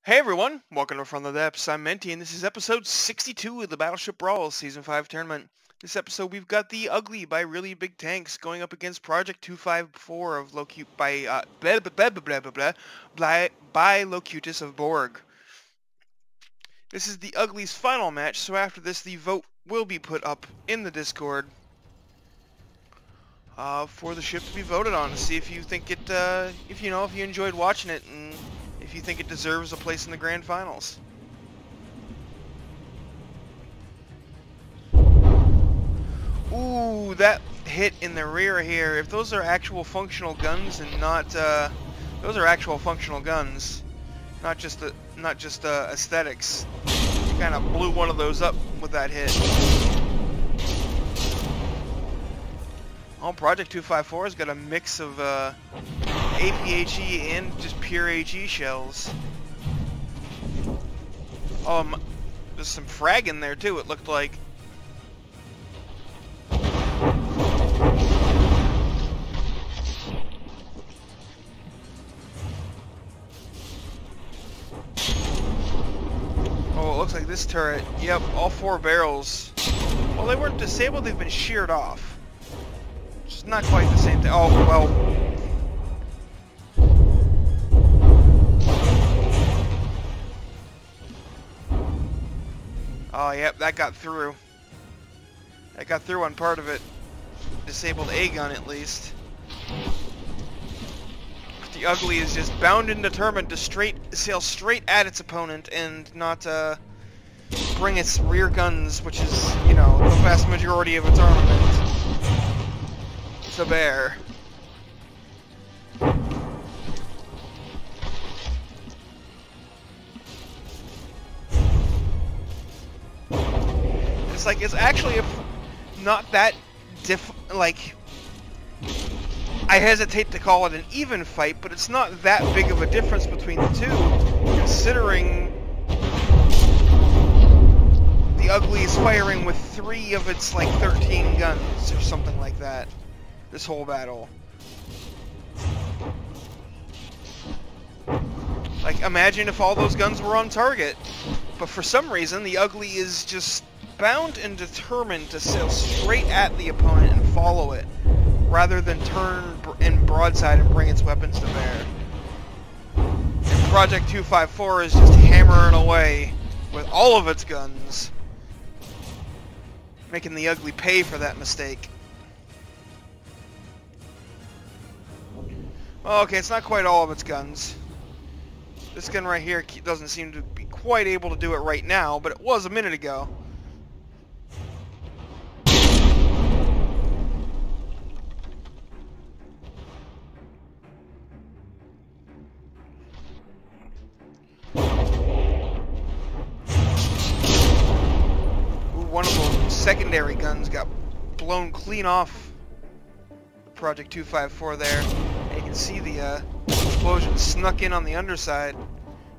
Hey everyone, welcome to From the Depths. I'm Menti, and this is episode 62 of the Battleship Brawl Season 5 tournament. This episode, we've got the Uglii by Really Big Tanks going up against Project 254 of by Locutus of Borg. This is the Uglii's final match, so after this, the vote will be put up in the Discord for the ship to be voted on to see if you think it, if you enjoyed watching it and if you think it deserves a place in the grand finals. Ooh, that hit in the rear here. If those are actual functional guns and not, those are actual functional guns, not just aesthetics. You kind of blew one of those up with that hit. Oh, Project 254 has got a mix of APHE and just pure HE shells. There's some frag in there too, it looked like. Oh, it looks like this turret, yep, all 4 barrels. Well, they weren't disabled, they've been sheared off. Which is not quite the same thing. Oh, well. Oh, yep, that got through. That got through on part of it. Disabled a gun, at least. The Uglii is just bound and determined to sail straight at its opponent and not bring its rear guns, which is, you know, the vast majority of its armament, to bear. Like, it's actually not that like, I hesitate to call it an even fight, but it's not that big of a difference between the two, considering the Uglii is firing with 3 of its, like, 13 guns, or something like that, this whole battle. Like, imagine if all those guns were on target, but for some reason, the Uglii is just bound and determined to sail straight at the opponent and follow it, rather than turn in broadside and bring its weapons to bear. And Project 254 is just hammering away with all of its guns, making the Uglii pay for that mistake. Well, okay, it's not quite all of its guns. This gun right here doesn't seem to be quite able to do it right now, but it was a minute ago. One of those secondary guns got blown clean off Project 254 there. And you can see the explosion snuck in on the underside.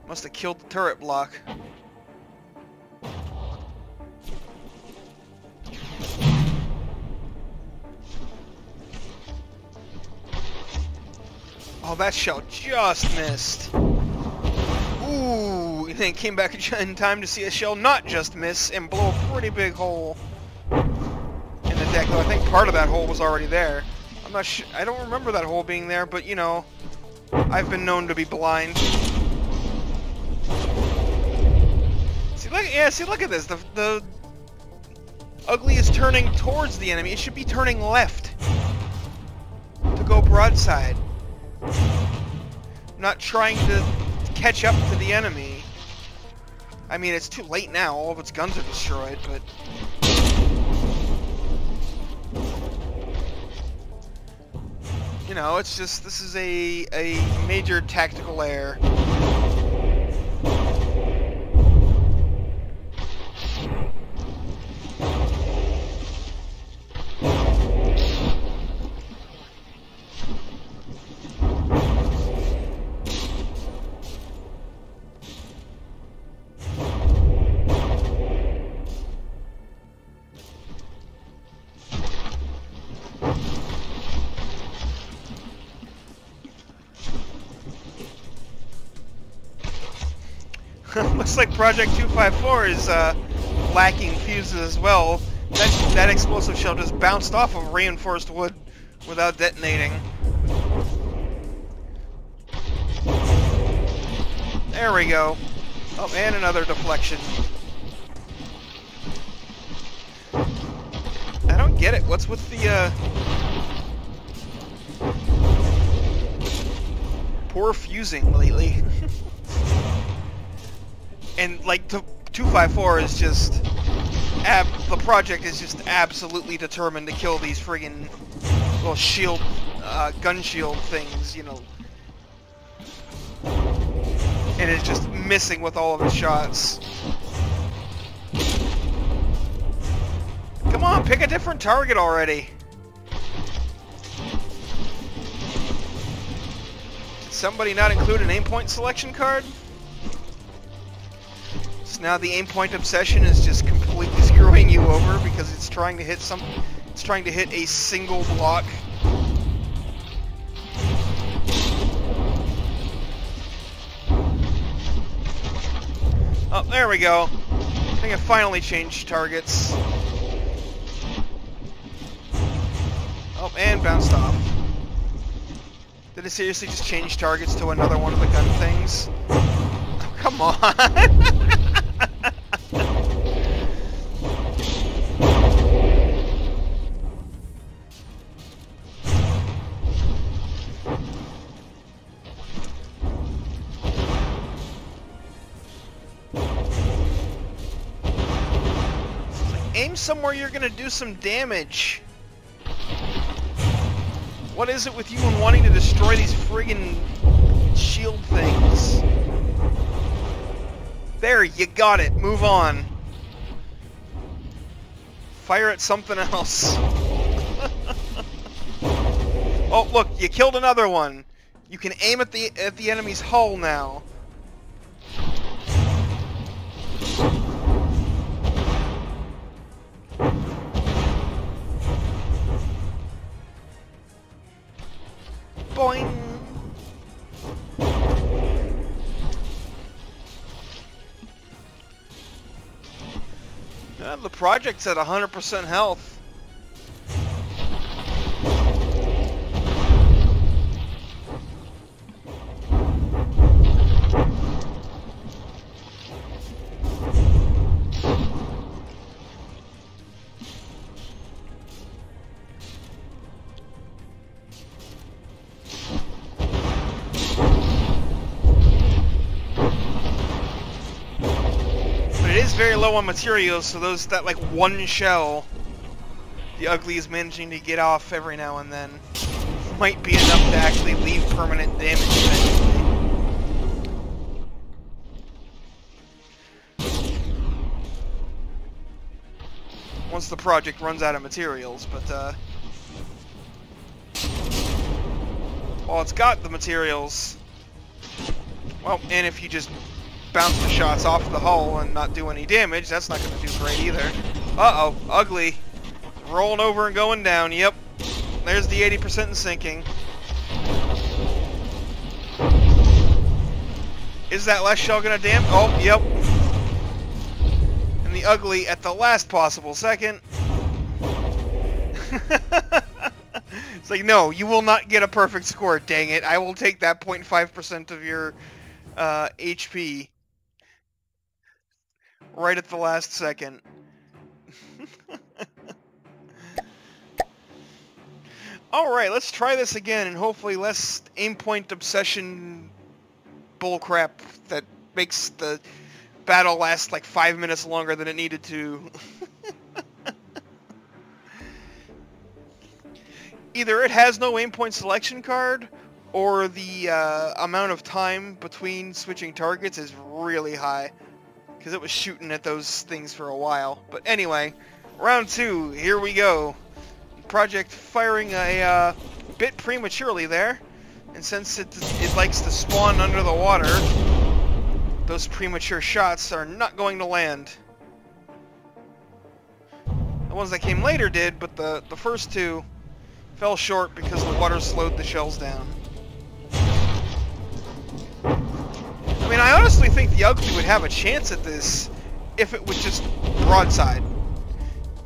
Must have killed the turret block. Oh, that shell just missed. Ooh, and then came back in time to see a shell not just miss and blow a pretty big hole in the deck. Though I think part of that hole was already there. I'm not sure. I don't remember that hole being there, but you know, I've been known to be blind. See, look, yeah, see, look at this. The Uglii is turning towards the enemy. It should be turning left to go broadside, not trying to catch up to the enemy. I mean, it's too late now. All of its guns are destroyed, but you know, it's just, this is a major tactical error. Looks like Project 254 is lacking fuses as well. That explosive shell just bounced off of reinforced wood without detonating. There we go. Oh, and another deflection. I don't get it. What's with the poor fusing lately? And like 254 is just the project is just absolutely determined to kill these friggin' little shield, gun shield things, you know. And it's just missing with all of the shots. Come on, pick a different target already. Did somebody not include an aim point selection card? So now the aim point obsession is just completely screwing you over because it's trying to hit it's trying to hit a single block. Oh, there we go. I think I finally changed targets. Oh, and bounced off. Did it seriously just change targets to another one of the gun things? Oh, come on! Aim somewhere you're gonna do some damage. What is it with you and wanting to destroy these friggin' shield things? There, you got it. Move on. Fire at something else. Oh, look, you killed another one. You can aim at the enemy's hull now. Boing! The project's at 100% health. Very low on materials, so that like one shell the Uglii is managing to get off every now and then might be enough to actually leave permanent damage eventually. Once the project runs out of materials, but well, it's got the materials. Well, and if you just bounce the shots off the hull and not do any damage, that's not going to do great either. Uh-oh, Uglii. Rolling over and going down, yep. There's the 80% and sinking. Is that last shell going to damage? Oh, yep. And the Uglii at the last possible second. It's like, no, you will not get a perfect score, dang it. I will take that 0.5% of your HP. Right at the last second. Alright, let's try this again, and hopefully less aim point obsession bullcrap that makes the battle last like 5 minutes longer than it needed to. Either it has no aim point selection card, or the amount of time between switching targets is really high. Because it was shooting at those things for a while. But anyway, round 2, here we go. Project firing a bit prematurely there. And since it likes to spawn under the water, those premature shots are not going to land. The ones that came later did, but the first two fell short because the water slowed the shells down. I mean, I honestly think the Uglii would have a chance at this if it would just broadside.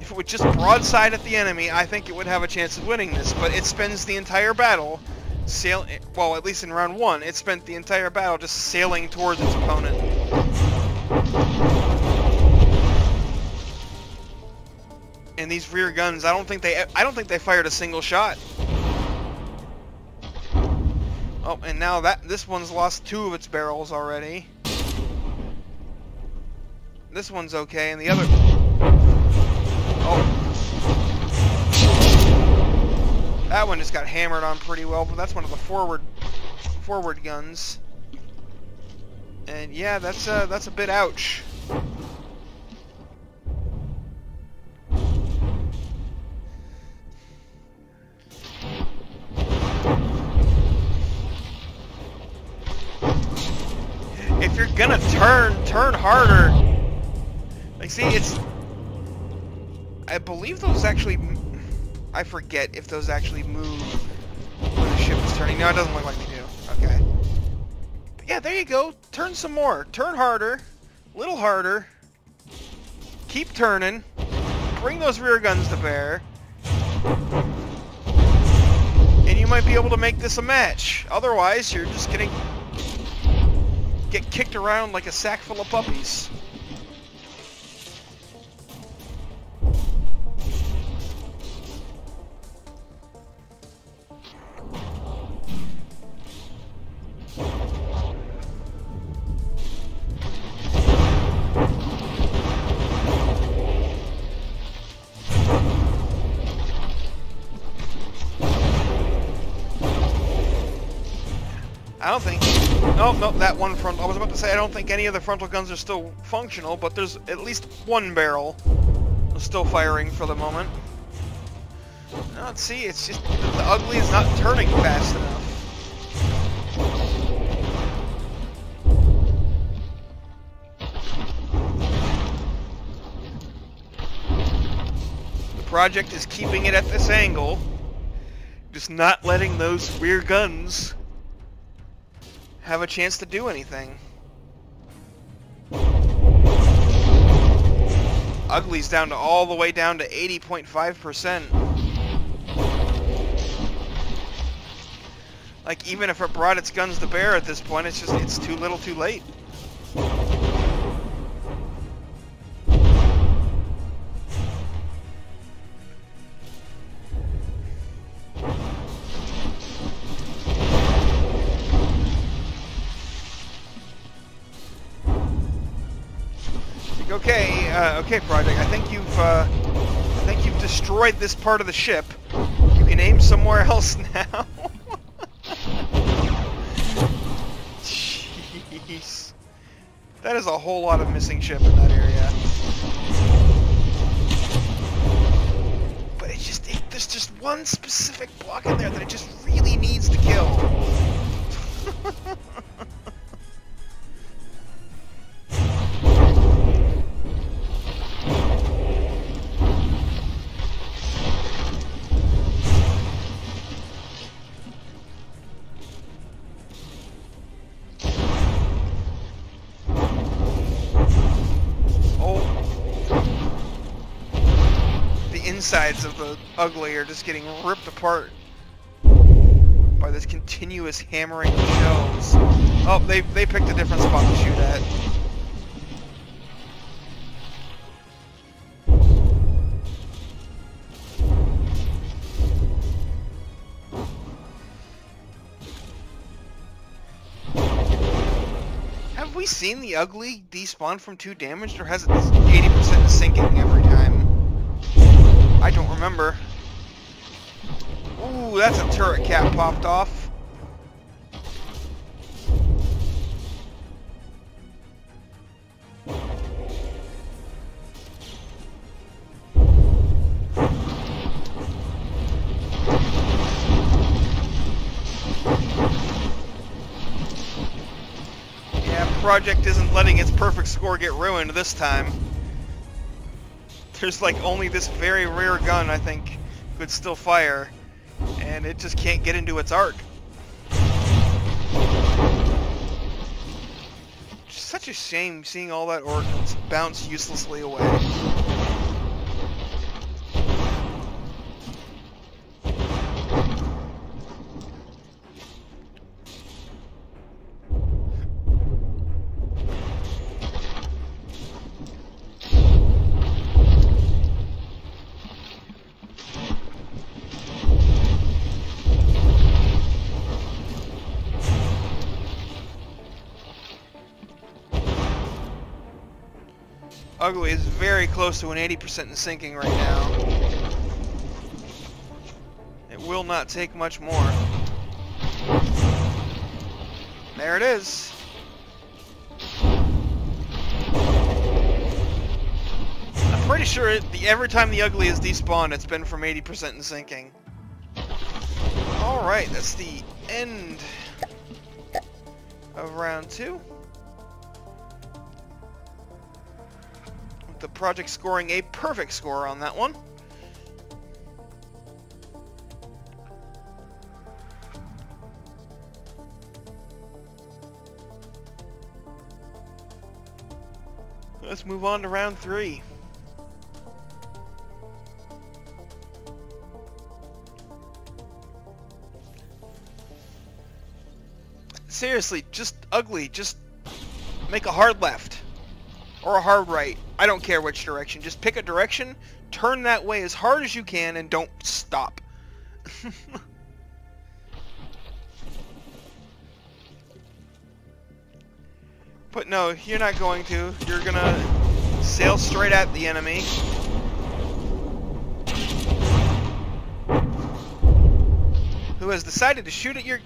If it would just broadside at the enemy, I think it would have a chance of winning this. But it spends the entire battle sailing. Well, at least in round 1, it spent the entire battle just sailing towards its opponent. And these rear guns, I don't think they fired a single shot. Oh, and now this one's lost 2 of its barrels already. This one's okay, and the other... Oh. That one just got hammered on pretty well, but that's one of the forward guns. And yeah, that's a bit ouch. If you're gonna turn harder. Like, see, I believe those actually... I forget if those actually move when the ship is turning. No, it doesn't look like they do. Okay. But yeah, there you go. Turn some more. Turn harder. A little harder. Keep turning. Bring those rear guns to bear. And you might be able to make this a match. Otherwise, you're just gonna get kicked around like a sack full of puppies. I don't think... No, that one frontal... I was about to say, I don't think any of the frontal guns are still functional, but there's at least one barrel still firing for the moment. Now, let's see, it's just... The Uglii is not turning fast enough. The project is keeping it at this angle, just not letting those rear guns have a chance to do anything. Uglii's down to all the way down to 80.5%. Like, even if it brought its guns to bear at this point, it's too little too late. Okay, Project. I think you've destroyed this part of the ship. You can aim somewhere else now. Jeez, that is a whole lot of missing ship in that area. But there's just one specific block in there that it just really needs to kill. Insides of the Uglii are just getting ripped apart by this continuous hammering of shells. Oh, they picked a different spot to shoot at. Have we seen the Uglii despawn from 2 damaged, or has it 80% sinking every time? I don't remember. Ooh, that's a turret cap popped off. Yeah, Project isn't letting its perfect score get ruined this time. There's like only this very rare gun I think could still fire, and it just can't get into its arc. Just such a shame seeing all that ordnance bounce uselessly away. Uglii is very close to an 80% in sinking right now. It will not take much more. There it is. I'm pretty sure every time the Uglii is despawned, it's been from 80% in sinking. Alright, that's the end of round 2. The project scoring a perfect score on that one. Let's move on to round 3. Seriously, just Uglii, just make a hard left. Or a hard right. I don't care which direction. Just pick a direction, turn that way as hard as you can, and don't stop. But no, you're not going to. You're gonna sail straight at the enemy. Who has decided to shoot at your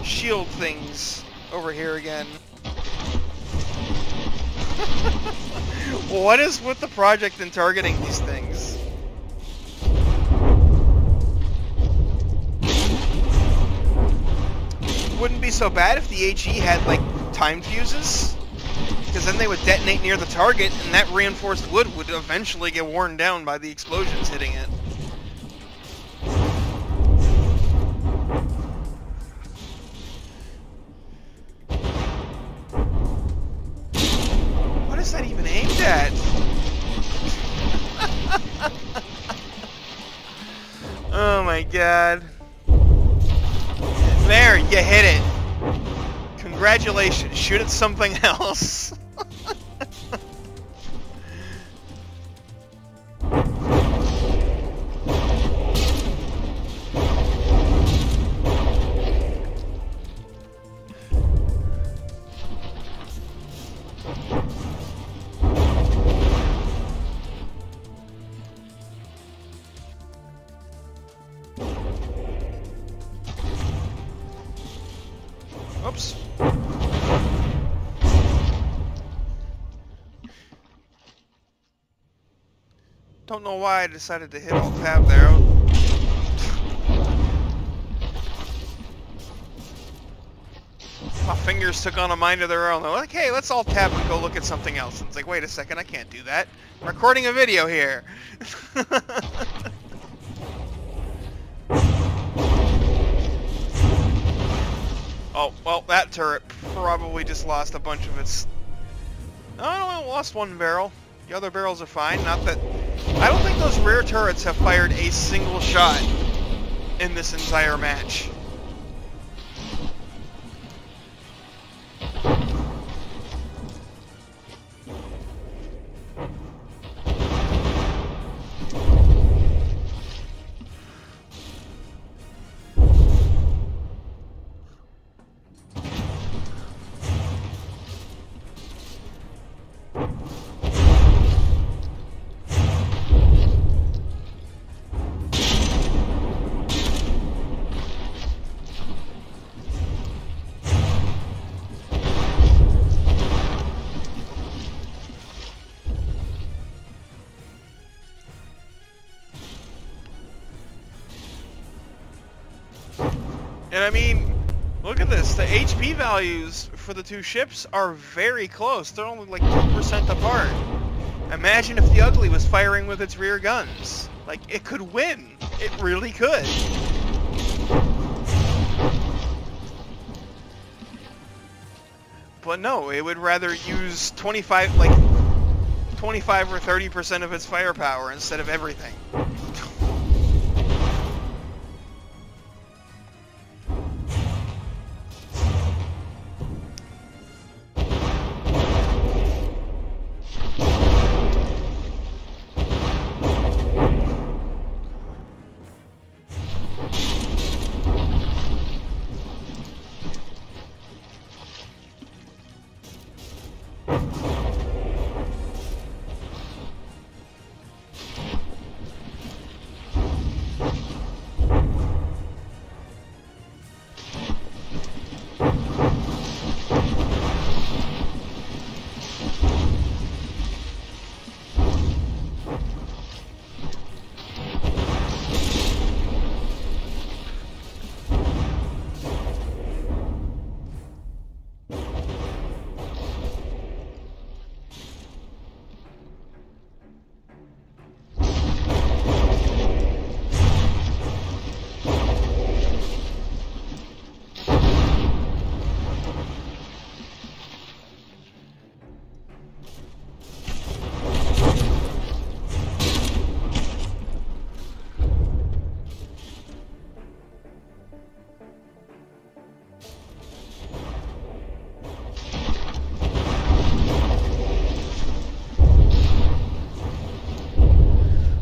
shield things over here again. What is with the project in targeting these things? Wouldn't be so bad if the HE had, like, timed fuses, because then they would detonate near the target, and that reinforced wood would eventually get worn down by the explosions hitting it. What is that even aimed at? Oh my god. There, you hit it. Congratulations. Shoot at something else. Oops. Don't know why I decided to hit Alt Tab there. My fingers took on a mind of their own. They're like, hey, let's Alt Tab and go look at something else. And it's like, wait a second, I can't do that. I'm recording a video here. Oh, well, that turret probably just lost a bunch of its... No, it lost one barrel. The other barrels are fine. Not that... I don't think those rear turrets have fired a single shot in this entire match. And I mean, look at this. The HP values for the two ships are very close. They're only like 2% apart. Imagine if the Uglii was firing with its rear guns. Like, it could win. It really could. But no, it would rather use 25, like 25 or 30% of its firepower instead of everything.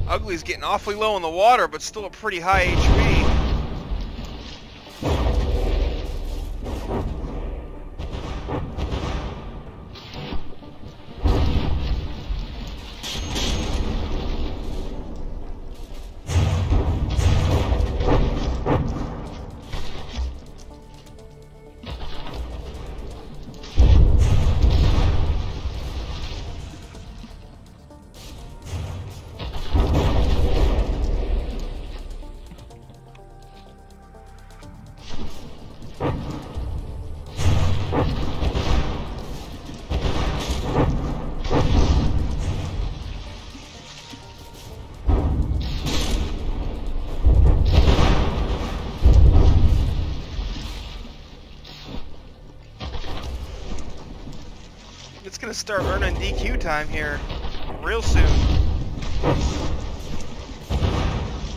Uglii's getting awfully low in the water, but still a pretty high HP. It's gonna start earning DQ time here real soon.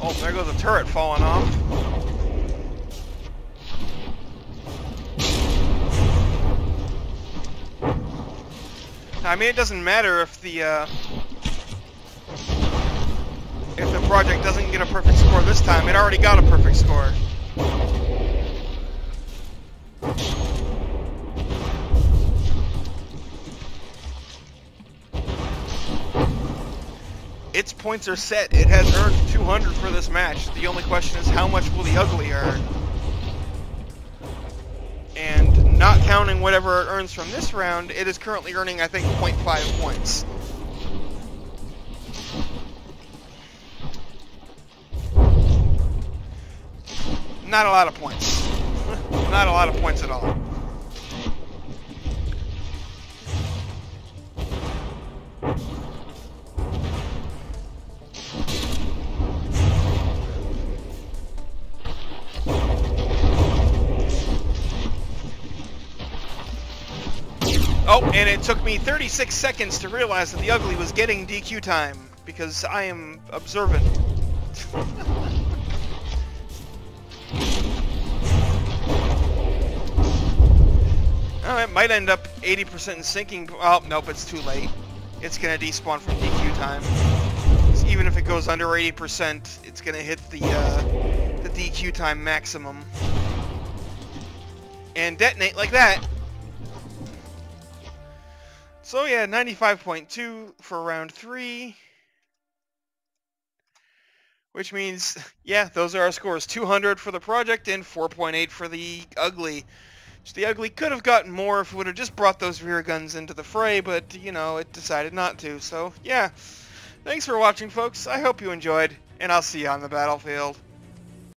Oh, there goes a turret falling off. I mean, it doesn't matter if the project doesn't get a perfect score this time. It already got a perfect score. Its points are set. It has earned 200 for this match. The only question is how much will the Uglii earn? And not counting whatever it earns from this round, it is currently earning, I think, 0.5 points. Not a lot of points. Not a lot of points at all. Oh, and it took me 36 seconds to realize that the Uglii was getting DQ time, because I am observant. Oh, it might end up 80% in sinking. Oh, nope, it's too late. It's going to despawn from DQ time. So even if it goes under 80%, it's going to hit the DQ time maximum. And detonate like that. So yeah, 95.2 for round 3. Which means, yeah, those are our scores. 200 for the project and 4.8 for the Uglii. So the Uglii could have gotten more if it would have just brought those rear guns into the fray, but, you know, it decided not to. So, yeah. Thanks for watching, folks. I hope you enjoyed, and I'll see you on the battlefield.